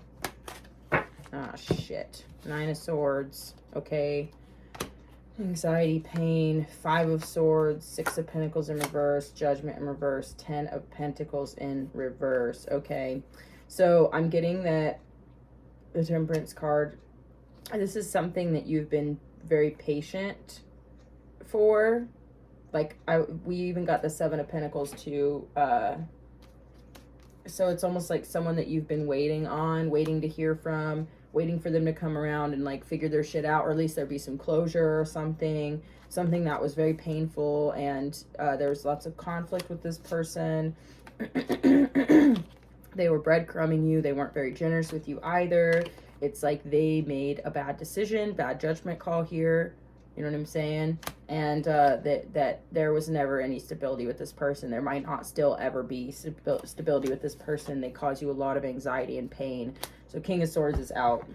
Ah, shit. 9 of Swords. Okay. Anxiety, pain, 5 of Swords, 6 of Pentacles in reverse, Judgment in reverse, 10 of Pentacles in reverse. Okay. So I'm getting that the Temperance card, this is something that you've been very patient for. Like, we even got the 7 of Pentacles too. So it's almost like someone that you've been waiting on, waiting to hear from, waiting for them to come around and like figure their shit out, or at least there'd be some closure or something that was very painful, and there was lots of conflict with this person. They were breadcrumbing you. They weren't very generous with you either. It's like they made a bad decision, bad judgment call here. You know what I'm saying? And that there was never any stability with this person. There might not still ever be stability with this person. They cause you a lot of anxiety and pain. So King of Swords is out.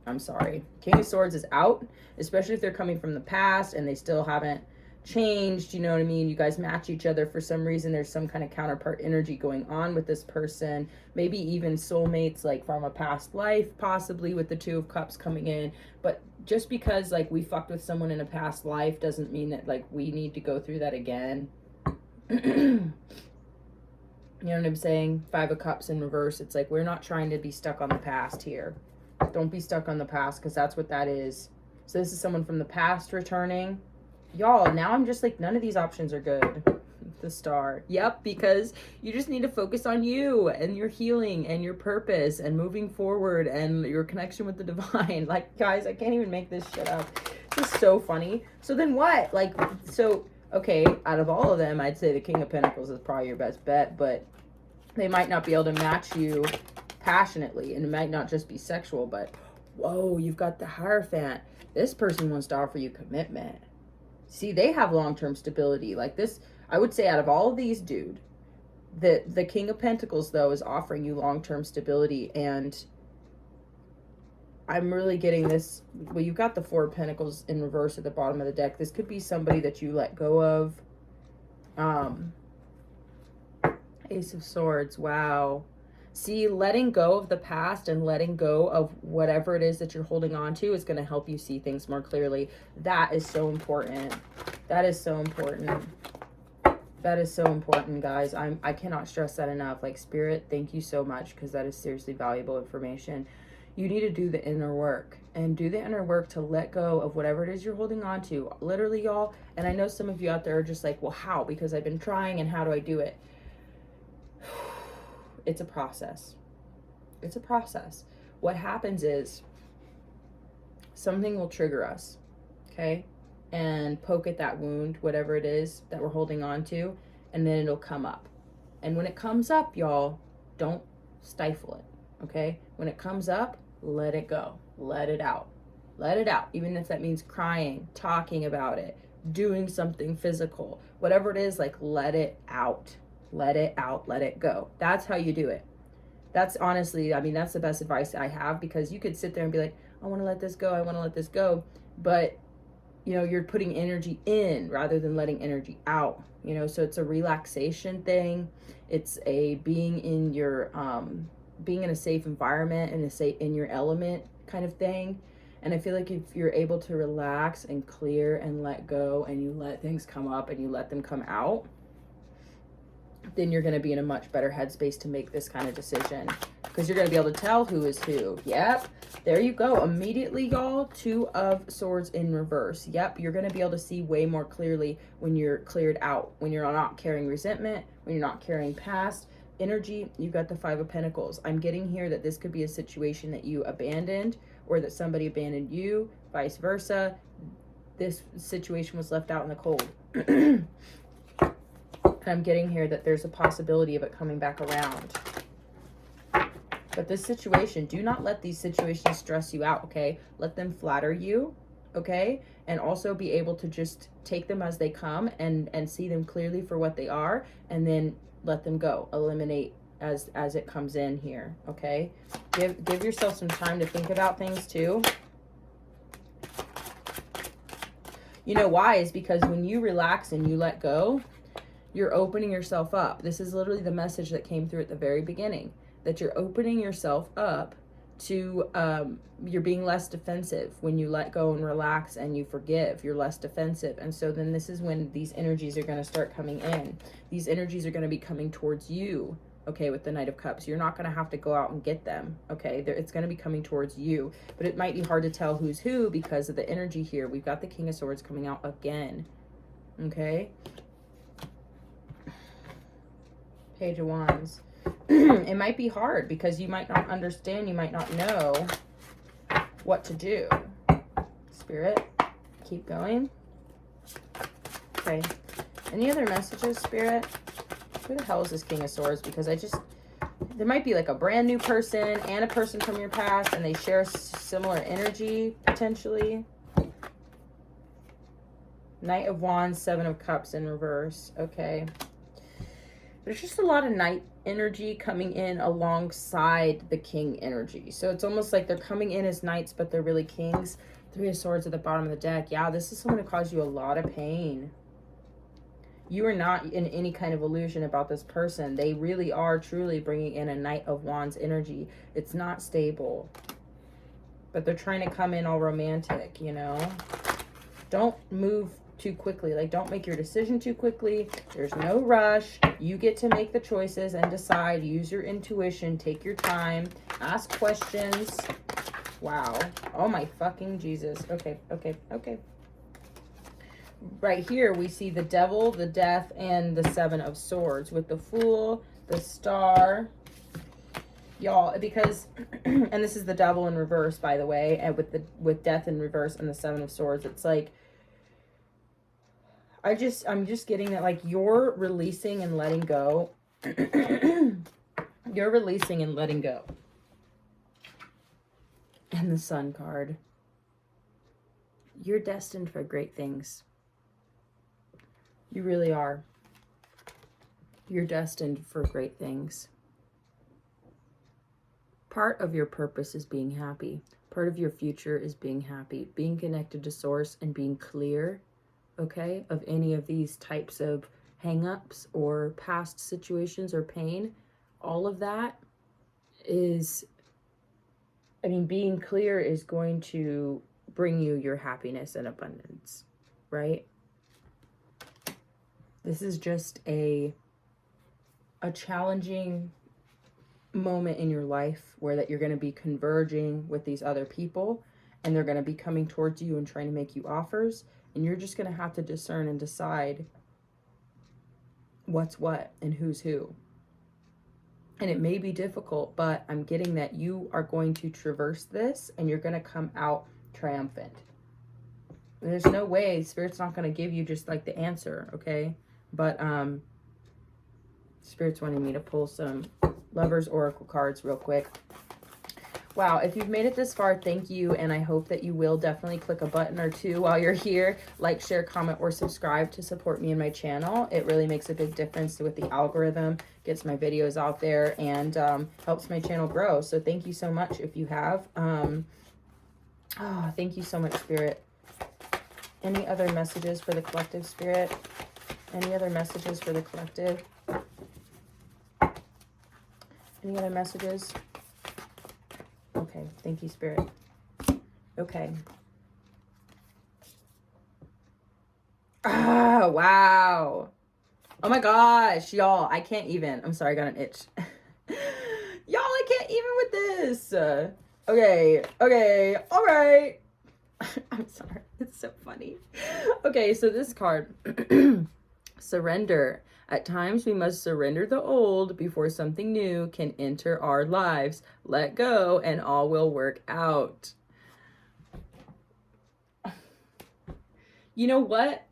I'm sorry. King of Swords is out, especially if they're coming from the past and they still haven't changed. You know what I mean? You guys match each other for some reason. There's some kind of counterpart energy going on with this person. Maybe even soulmates, like from a past life, possibly, with the 2 of Cups coming in. But just because like we fucked with someone in a past life doesn't mean that like we need to go through that again. You know what I'm saying? 5 of Cups in reverse. It's like we're not trying to be stuck on the past here. Don't be stuck on the past, because that's what that is. So this is someone from the past returning. Y'all, now I'm just like, none of these options are good. The Star. Yep, because you just need to focus on you and your healing and your purpose and moving forward and your connection with the divine. Like, guys, I can't even make this shit up. This is so funny. So then what? Like, so, okay, out of all of them, I'd say the King of Pentacles is probably your best bet, but they might not be able to match you passionately, and it might not just be sexual, but whoa, you've got the Hierophant. This person wants to offer you commitment. See, they have long-term stability. Like this, I would say out of all of these, dude, the King of Pentacles, though, is offering you long-term stability, and I'm really getting this. Well, you've got the 4 of Pentacles in reverse at the bottom of the deck. This could be somebody that you let go of. Ace of Swords. Wow. See, letting go of the past and letting go of whatever it is that you're holding on to is going to help you see things more clearly. That is so important. That is so important. That is so important, guys. I cannot stress that enough. Like, Spirit, thank you so much, because that is seriously valuable information. You need to do the inner work, and do the inner work to let go of whatever it is you're holding on to. Literally, y'all. And I know some of you out there are just like, well, how? Because I've been trying, and how do I do it? It's a process. It's a process. What happens is something will trigger us, okay? And poke at that wound, whatever it is that we're holding on to, and then it'll come up. And when it comes up, y'all, don't stifle it, okay? When it comes up, let it go. Let it out. Let it out. Even if that means crying, talking about it, doing something physical, whatever it is, like, let it out. Let it out, let it go. That's how you do it. That's honestly, I mean, that's the best advice I have, because you could sit there and be like, I want to let this go, I want to let this go. But, you know, you're putting energy in rather than letting energy out, you know, so it's a relaxation thing. It's a being in your, being in a safe environment and in your element kind of thing. And I feel like if you're able to relax and clear and let go, and you let things come up and you let them come out, then you're going to be in a much better headspace to make this kind of decision, because you're going to be able to tell who is who. Yep. There you go. Immediately, y'all, 2 of Swords in reverse. Yep. You're going to be able to see way more clearly when you're cleared out, when you're not carrying resentment, when you're not carrying past energy. You've got the 5 of Pentacles. I'm getting here that this could be a situation that you abandoned, or that somebody abandoned you, vice versa. This situation was left out in the cold. And I'm getting here that there's a possibility of it coming back around. But this situation, do not let these situations stress you out, okay? Let them flatter you, okay? And also be able to just take them as they come and see them clearly for what they are, and then let them go. Eliminate as it comes in here, okay? Give yourself some time to think about things too. You know why? Is because when you relax and you let go, you're opening yourself up. This is literally the message that came through at the very beginning, that you're opening yourself up to, you're being less defensive. When you let go and relax and you forgive, you're less defensive. And so then this is when these energies are going to start coming in. These energies are going to be coming towards you, okay, with the Knight of Cups. You're not going to have to go out and get them, okay? It's going to be coming towards you. But it might be hard to tell who's who because of the energy here. We've got the King of Swords coming out again, okay? Page of Wands. It might be hard because you might not understand, you might not know what to do. Spirit, keep going. Okay. Any other messages, Spirit? Who the hell is this King of Swords? Because there might be like a brand new person and a person from your past, and they share similar energy, potentially. Knight of Wands, 7 of Cups in reverse. Okay. There's just a lot of Knight energy coming in alongside the King energy. So it's almost like they're coming in as Knights, but they're really Kings. 3 of Swords at the bottom of the deck. Yeah, this is someone who caused you a lot of pain. You are not in any kind of illusion about this person. They really are truly bringing in a Knight of Wands energy. It's not stable. But they're trying to come in all romantic, you know? Don't move too quickly. Like, don't make your decision too quickly. There's no rush. You get to make the choices and decide. Use your intuition. Take your time. Ask questions. Wow. Oh my fucking Jesus. Okay, okay, okay. Right here, we see the Devil, the Death, and the 7 of Swords with the Fool, the Star. Y'all, because, and this is the Devil in reverse, by the way, and with Death in reverse and the 7 of Swords, it's like, I'm just getting that, like, you're releasing and letting go. You're releasing and letting go. And the Sun card. You're destined for great things. You really are. You're destined for great things. Part of your purpose is being happy. Part of your future is being happy. Being connected to Source and being clear, okay, of any of these types of hang-ups or past situations or pain. All of that is, I mean, being clear is going to bring you your happiness and abundance, right? This is just a challenging moment in your life where that you're going to be converging with these other people, and they're going to be coming towards you and trying to make you offers, and you're just going to have to discern and decide what's what and who's who. And it may be difficult, but I'm getting that you are going to traverse this and you're going to come out triumphant. There's no way Spirit's not going to give you just like the answer, okay? But Spirit's wanting me to pull some Lovers Oracle cards real quick. Wow, if you've made it this far, thank you, and I hope that you will definitely click a button or two while you're here. Like, share, comment, or subscribe to support me and my channel. It really makes a big difference with the algorithm, gets my videos out there, and helps my channel grow. So thank you so much if you have. Thank you so much, Spirit. Any other messages for the collective, Spirit? Any other messages for the collective? Any other messages? Okay, thank you, Spirit. Okay. Ah, wow. Oh my gosh, y'all, I can't even. I'm sorry, I got an itch. Y'all, I can't even with this. Okay, all right. I'm sorry, it's so funny. Okay, so this card, surrender. At times we must surrender the old before something new can enter our lives. Let go and all will work out. You know what?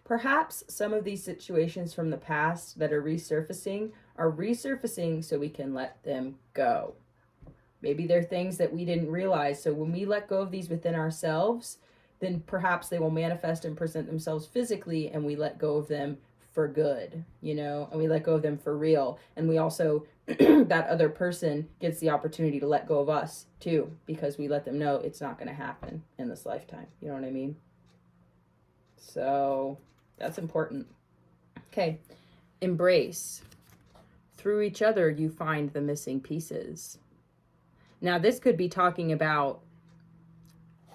Perhaps some of these situations from the past that are resurfacing so we can let them go. Maybe they're things that we didn't realize. So when we let go of these within ourselves, then perhaps they will manifest and present themselves physically, and we let go of them for good, you know, and we let go of them for real. And we also, that other person gets the opportunity to let go of us too, because we let them know it's not going to happen in this lifetime. You know what I mean? So that's important. Okay. Embrace. Through each other, you find the missing pieces. Now, this could be talking about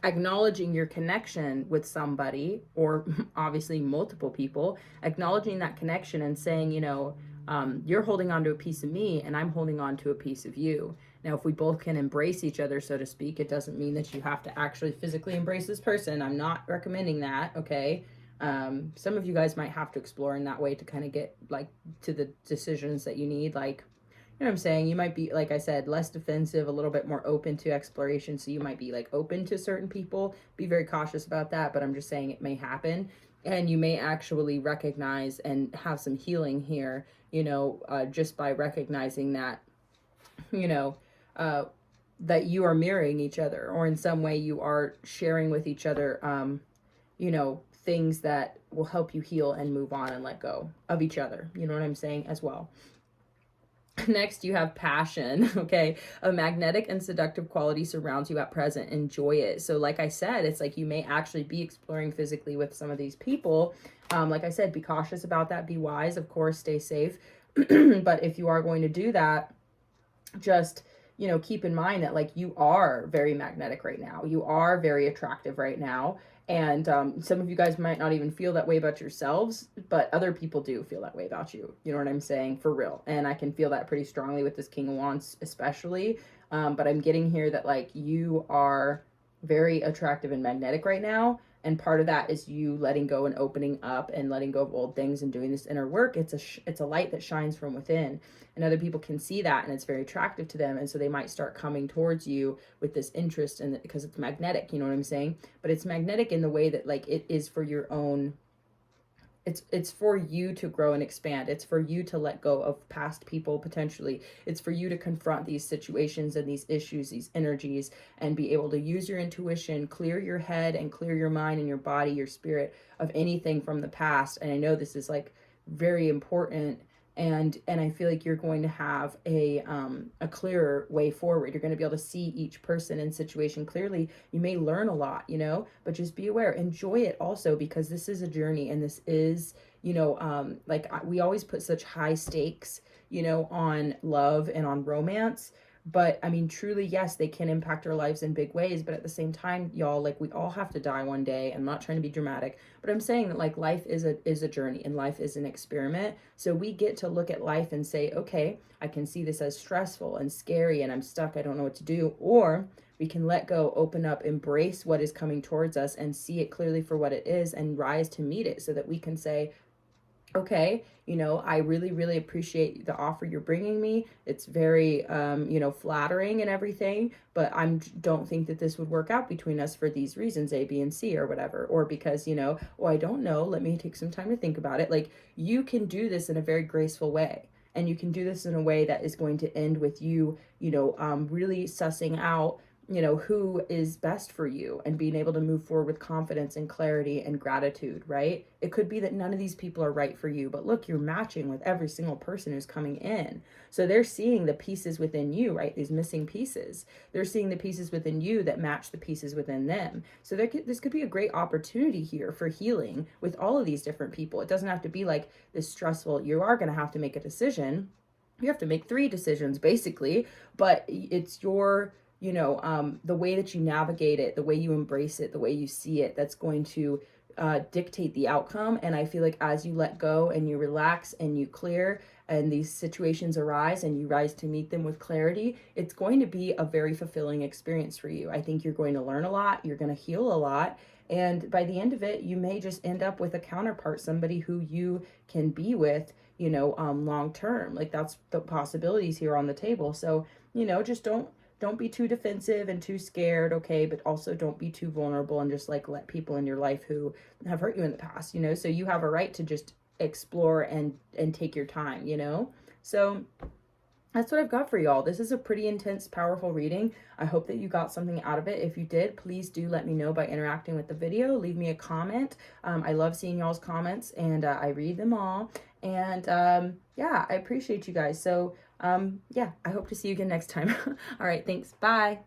acknowledging your connection with somebody, or obviously multiple people, acknowledging that connection and saying, you know, you're holding on to a piece of me and I'm holding on to a piece of you. Now, if we both can embrace each other, so to speak, it doesn't mean that you have to actually physically embrace this person. I'm not recommending that, okay? Some of you guys might have to explore in that way to kind of get like to the decisions that you need. Like, you know what I'm saying? You might be, like I said, less defensive, a little bit more open to exploration. So you might be like open to certain people. Be very cautious about that, but I'm just saying it may happen. And you may actually recognize and have some healing here, you know, just by recognizing that, you know, that you are mirroring each other, or in some way you are sharing with each other, you know, things that will help you heal and move on and let go of each other. You know what I'm saying as well. Next, you have passion, okay? A magnetic and seductive quality surrounds you at present. Enjoy it. So like I said, it's like you may actually be exploring physically with some of these people. Like I said, be cautious about that. Be wise, of course, stay safe. But if you are going to do that, just, you know, keep in mind that like you are very magnetic right now. You are very attractive right now. And some of you guys might not even feel that way about yourselves, but other people do feel that way about you. You know what I'm saying? For real. And I can feel that pretty strongly with this King of Wands especially. But I'm getting here that like you are very attractive and magnetic right now. And part of that is you letting go and opening up and letting go of old things and doing this inner work. It's a light that shines from within, and other people can see that, and it's very attractive to them. And so they might start coming towards you with this interest, and because it's magnetic, you know what I'm saying? But it's magnetic in the way that like it is for your own. It's for you to grow and expand. It's for you to let go of past people potentially. It's for you to confront these situations and these issues, these energies, and be able to use your intuition, clear your head and clear your mind and your body, your spirit of anything from the past. And I know this is like very important. And I feel like you're going to have a clearer way forward. You're going to be able to see each person and situation clearly. You may learn a lot, you know, but just be aware. Enjoy it also, because this is a journey, and this is, you know, we always put such high stakes, you know, on love and on romance. But I mean, truly, yes, they can impact our lives in big ways. But at the same time, y'all, like we all have to die one day. I'm not trying to be dramatic, but I'm saying that like life is a journey, and life is an experiment. So we get to look at life and say, okay, I can see this as stressful and scary, and I'm stuck. I don't know what to do. Or we can let go, open up, embrace what is coming towards us, and see it clearly for what it is, and rise to meet it, so that we can say, okay, you know, I really, really appreciate the offer you're bringing me. It's very, you know, flattering and everything, but don't think that this would work out between us for these reasons, A, B, and C, or whatever. Or because, you know, oh, I don't know, let me take some time to think about it. Like, you can do this in a very graceful way. And you can do this in a way that is going to end with you, you know, really sussing out, you know, who is best for you, and being able to move forward with confidence and clarity and gratitude, right? It could be that none of these people are right for you, but look, you're matching with every single person who's coming in. So they're seeing the pieces within you, right? These missing pieces. They're seeing the pieces within you that match the pieces within them. So this could be a great opportunity here for healing with all of these different people. It doesn't have to be like this stressful. You are going to have to make a decision. You have to make 3 decisions basically, but it's your you know, the way that you navigate it, the way you embrace it, the way you see it, that's going to dictate the outcome. And I feel like as you let go and you relax and you clear and these situations arise and you rise to meet them with clarity, it's going to be a very fulfilling experience for you. I think you're going to learn a lot, you're going to heal a lot, and by the end of it, you may just end up with a counterpart, somebody who you can be with, you know, long term. Like, that's the possibilities here on the table. So, you know, just don't be too defensive and too scared, okay? But also don't be too vulnerable and just like let people in your life who have hurt you in the past, you know? So you have a right to just explore and take your time, you know? So that's what I've got for y'all. This is a pretty intense, powerful reading. I hope that you got something out of it. If you did, please do let me know by interacting with the video. Leave me a comment. I love seeing y'all's comments, and I read them all. And yeah, I appreciate you guys. So yeah, I hope to see you again next time. All right, thanks. Bye.